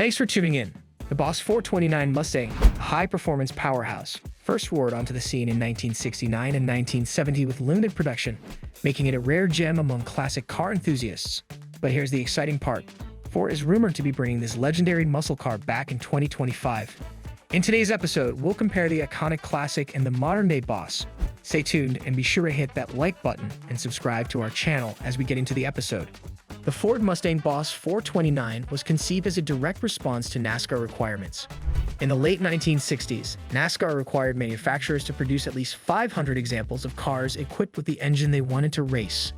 Thanks for tuning in. The Boss 429 Mustang, a high-performance powerhouse, first roared onto the scene in 1969 and 1970 with limited production, making it a rare gem among classic car enthusiasts. But here's the exciting part. Ford is rumored to be bringing this legendary muscle car back in 2025. In today's episode, we'll compare the iconic classic and the modern-day Boss. Stay tuned and be sure to hit that like button and subscribe to our channel as we get into the episode. The Ford Mustang Boss 429 was conceived as a direct response to NASCAR requirements. In the late 1960s, NASCAR required manufacturers to produce at least 500 examples of cars equipped with the engine they wanted to race.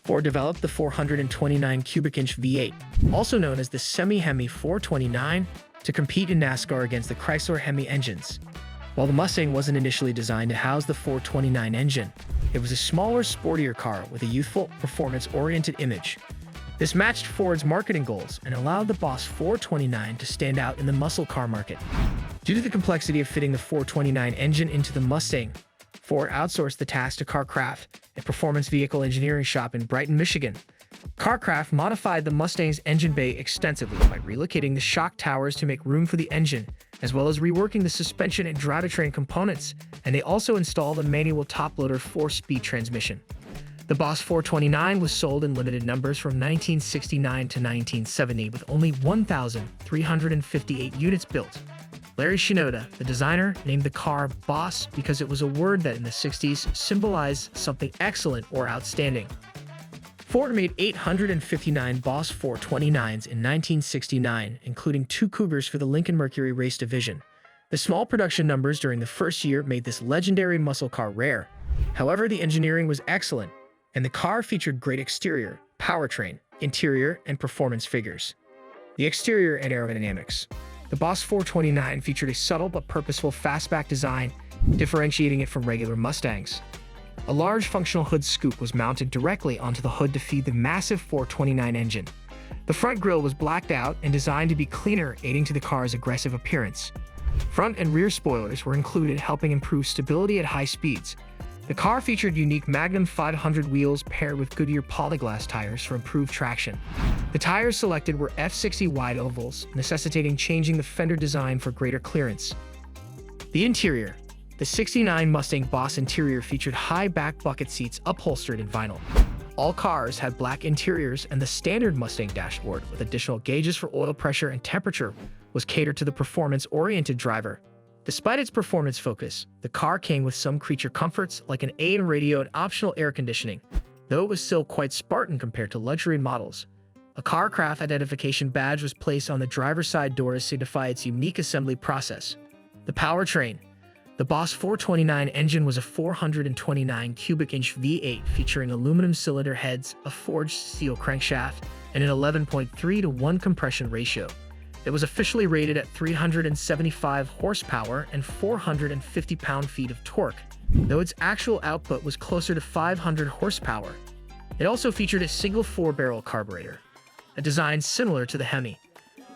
Ford developed the 429 cubic inch V8, also known as the Semi-Hemi 429, to compete in NASCAR against the Chrysler Hemi engines. While the Mustang wasn't initially designed to house the 429 engine, it was a smaller, sportier car with a youthful, performance-oriented image. This matched Ford's marketing goals and allowed the Boss 429 to stand out in the muscle car market. Due to the complexity of fitting the 429 engine into the Mustang, Ford outsourced the task to CarCraft, a performance vehicle engineering shop in Brighton, Michigan. CarCraft modified the Mustang's engine bay extensively by relocating the shock towers to make room for the engine, as well as reworking the suspension and drivetrain components, and they also installed a manual top-loader 4-speed transmission. The Boss 429 was sold in limited numbers from 1969 to 1970 with only 1,358 units built. Larry Shinoda, the designer, named the car Boss because it was a word that in the 60s symbolized something excellent or outstanding. Ford made 859 Boss 429s in 1969, including 2 Cougars for the Lincoln Mercury race division. The small production numbers during the first year made this legendary muscle car rare. However, the engineering was excellent, and the car featured great exterior, powertrain, interior, and performance figures. The exterior and aerodynamics. The Boss 429 featured a subtle but purposeful fastback design, differentiating it from regular Mustangs. A large functional hood scoop was mounted directly onto the hood to feed the massive 429 engine. The front grille was blacked out and designed to be cleaner, aiding to the car's aggressive appearance. Front and rear spoilers were included, helping improve stability at high speeds. The car featured unique Magnum 500 wheels paired with Goodyear Polyglass tires for improved traction. The tires selected were F60 wide ovals, necessitating changing the fender design for greater clearance. The interior. The 69 Mustang Boss interior featured high back bucket seats upholstered in vinyl. All cars had black interiors, and the standard Mustang dashboard, with additional gauges for oil pressure and temperature, was catered to the performance-oriented driver. Despite its performance focus, the car came with some creature comforts like an AM radio and optional air conditioning, though it was still quite Spartan compared to luxury models. A CarCraft identification badge was placed on the driver's side door to signify its unique assembly process. The powertrain. The Boss 429 engine was a 429 cubic inch V8 featuring aluminum cylinder heads, a forged steel crankshaft, and an 11.3:1 compression ratio. It was officially rated at 375 horsepower and 450 pound-feet of torque, though its actual output was closer to 500 horsepower. It also featured a single 4-barrel carburetor, a design similar to the Hemi.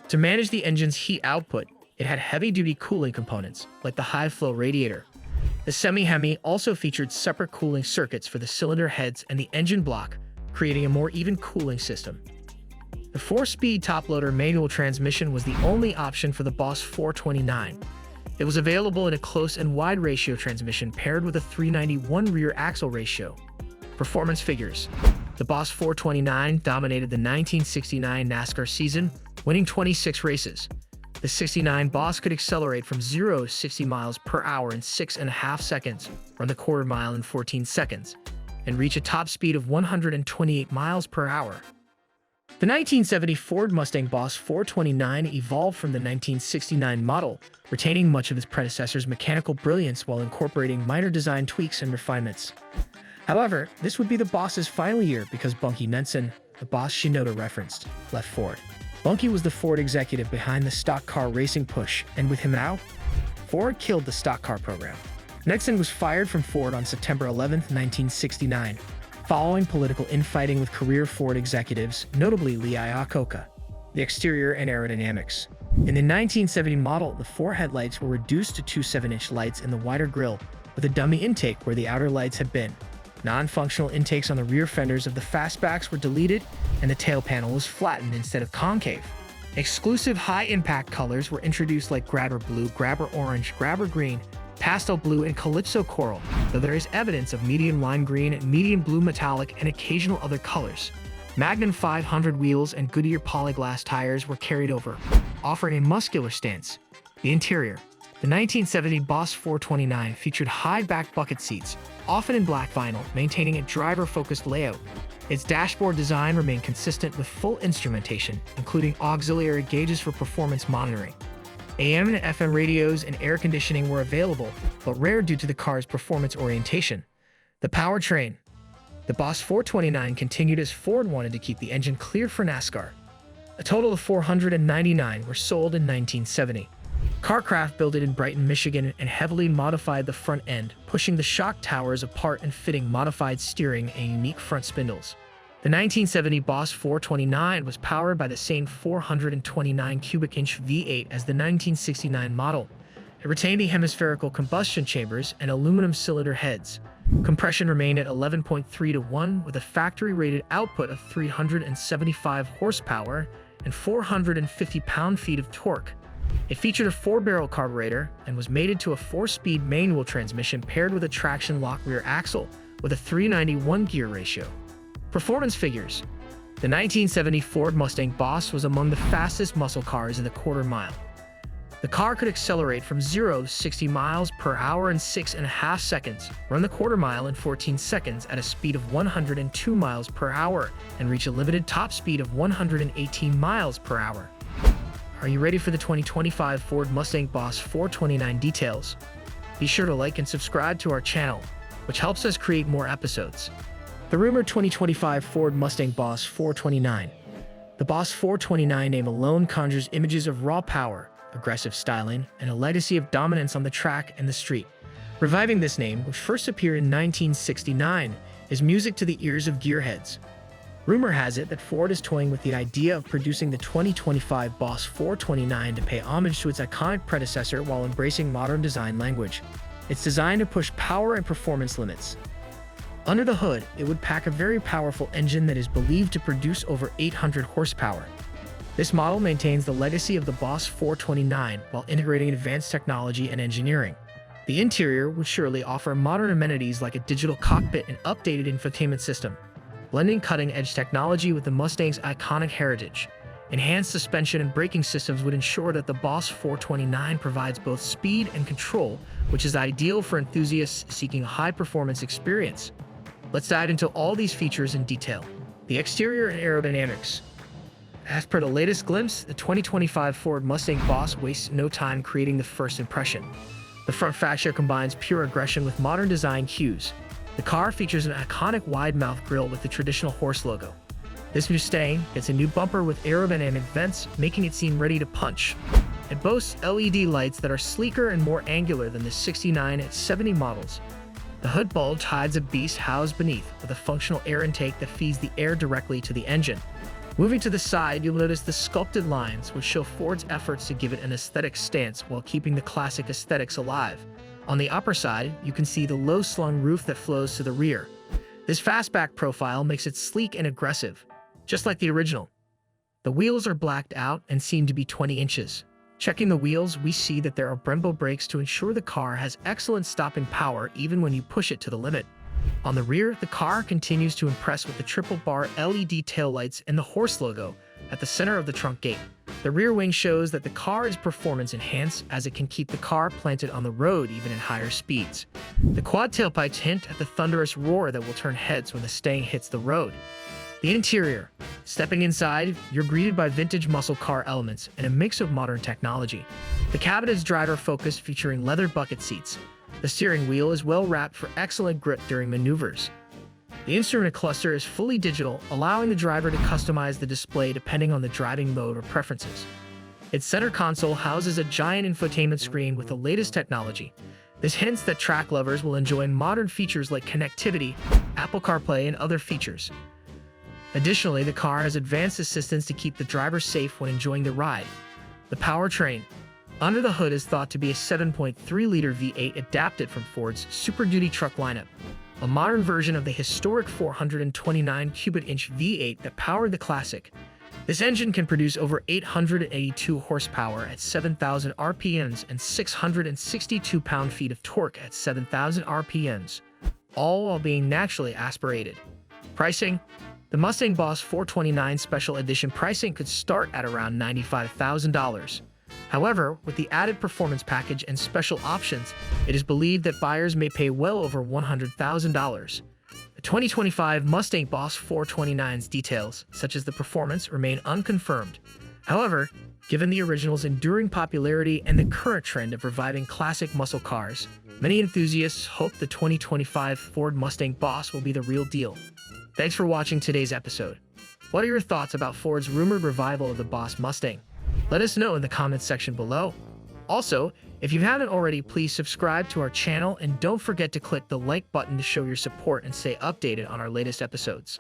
To manage the engine's heat output, it had heavy-duty cooling components, like the high-flow radiator. The Semi-Hemi also featured separate cooling circuits for the cylinder heads and the engine block, creating a more even cooling system. The 4-speed top-loader manual transmission was the only option for the Boss 429. It was available in a close and wide ratio transmission paired with a 391 rear axle ratio. Performance figures. The Boss 429 dominated the 1969 NASCAR season, winning 26 races. The 69 Boss could accelerate from 0 to 60 miles per hour in 6.5 seconds, run the quarter mile in 14 seconds, and reach a top speed of 128 miles per hour. The 1970 Ford Mustang Boss 429 evolved from the 1969 model, retaining much of its predecessor's mechanical brilliance while incorporating minor design tweaks and refinements. However, this would be the Boss's final year because Bunky Nenson, the Boss Shinoda referenced, left Ford. Bunky was the Ford executive behind the stock car racing push, and with him out, Ford killed the stock car program. Nenson was fired from Ford on September 11, 1969. Following political infighting with career Ford executives, notably Lee Iacocca. The exterior and aerodynamics. In the 1970 model, the 4 headlights were reduced to 2 7-inch lights in the wider grille, with a dummy intake where the outer lights had been. Non-functional intakes on the rear fenders of the fastbacks were deleted, and the tail panel was flattened instead of concave. Exclusive high-impact colors were introduced like grabber blue, grabber orange, grabber green, pastel blue, and calypso coral, though there is evidence of medium lime green, medium blue metallic, and occasional other colors. Magnum 500 wheels and Goodyear polyglass tires were carried over, offering a muscular stance. The interior. The 1970 Boss 429 featured high-back bucket seats, often in black vinyl, maintaining a driver-focused layout. Its dashboard design remained consistent with full instrumentation, including auxiliary gauges for performance monitoring. AM and FM radios and air conditioning were available, but rare due to the car's performance orientation. The powertrain. The Boss 429 continued as Ford wanted to keep the engine cleared for NASCAR. A total of 499 were sold in 1970. Carcraft built it in Brighton, Michigan, and heavily modified the front end, pushing the shock towers apart and fitting modified steering and unique front spindles. The 1970 Boss 429 was powered by the same 429 cubic inch V8 as the 1969 model. It retained the hemispherical combustion chambers and aluminum cylinder heads. Compression remained at 11.3 to 1 with a factory-rated output of 375 horsepower and 450 pound-feet of torque. It featured a 4-barrel carburetor and was mated to a 4-speed manual transmission paired with a traction lock rear axle with a 391 gear ratio. Performance figures. The 1970 Ford Mustang BOSS was among the fastest muscle cars in the quarter mile. The car could accelerate from 0 to 60 miles per hour in 6.5 seconds, run the quarter mile in 14 seconds at a speed of 102 miles per hour, and reach a limited top speed of 118 miles per hour. Are you ready for the 2025 Ford Mustang BOSS 429 details? Be sure to like and subscribe to our channel, which helps us create more episodes. The rumored 2025 Ford Mustang BOSS 429. The BOSS 429 name alone conjures images of raw power, aggressive styling, and a legacy of dominance on the track and the street. Reviving this name, which first appeared in 1969, is music to the ears of gearheads. Rumor has it that Ford is toying with the idea of producing the 2025 BOSS 429 to pay homage to its iconic predecessor while embracing modern design language. It's designed to push power and performance limits. Under the hood, it would pack a very powerful engine that is believed to produce over 800 horsepower. This model maintains the legacy of the BOSS 429 while integrating advanced technology and engineering. The interior would surely offer modern amenities like a digital cockpit and updated infotainment system, blending cutting-edge technology with the Mustang's iconic heritage. Enhanced suspension and braking systems would ensure that the BOSS 429 provides both speed and control, which is ideal for enthusiasts seeking a high-performance experience. Let's dive into all these features in detail. The exterior and aerodynamics. As per the latest glimpse, the 2025 Ford Mustang BOSS wastes no time creating the first impression. The front fascia combines pure aggression with modern design cues. The car features an iconic wide-mouth grille with the traditional horse logo. This Mustang gets a new bumper with aerodynamic vents, making it seem ready to punch. It boasts LED lights that are sleeker and more angular than the 69 and 70 models. The hood bulge hides a beast housed beneath, with a functional air intake that feeds the air directly to the engine. Moving to the side, you'll notice the sculpted lines, which show Ford's efforts to give it an aesthetic stance while keeping the classic aesthetics alive. On the upper side, you can see the low-slung roof that flows to the rear. This fastback profile makes it sleek and aggressive, just like the original. The wheels are blacked out and seem to be 20 inches. Checking the wheels, we see that there are Brembo brakes to ensure the car has excellent stopping power even when you push it to the limit. On the rear, the car continues to impress with the triple-bar LED taillights and the horse logo at the center of the trunk gate. The rear wing shows that the car is performance-enhanced as it can keep the car planted on the road even at higher speeds. The quad tailpipes hint at the thunderous roar that will turn heads when the Mustang hits the road. The interior. Stepping inside, you're greeted by vintage muscle car elements and a mix of modern technology. The cabin is driver-focused, featuring leather bucket seats. The steering wheel is well-wrapped for excellent grip during maneuvers. The instrument cluster is fully digital, allowing the driver to customize the display depending on the driving mode or preferences. Its center console houses a giant infotainment screen with the latest technology. This hints that track lovers will enjoy modern features like connectivity, Apple CarPlay, and other features. Additionally, the car has advanced assistance to keep the driver safe when enjoying the ride. The powertrain. Under the hood is thought to be a 7.3-liter V8 adapted from Ford's Super Duty truck lineup, a modern version of the historic 429 cubic inch V8 that powered the classic. This engine can produce over 882 horsepower at 7,000 RPMs and 662 pound-feet of torque at 7,000 RPMs, all while being naturally aspirated. Pricing: the Mustang BOSS 429 Special Edition pricing could start at around $95,000. However, with the added performance package and special options, it is believed that buyers may pay well over $100,000. The 2025 Mustang BOSS 429's details, such as the performance, remain unconfirmed. However, given the original's enduring popularity and the current trend of reviving classic muscle cars, many enthusiasts hope the 2025 Ford Mustang BOSS will be the real deal. Thanks for watching today's episode. What are your thoughts about Ford's rumored revival of the BOSS Mustang? Let us know in the comments section below. Also, if you haven't already, please subscribe to our channel and don't forget to click the like button to show your support and stay updated on our latest episodes.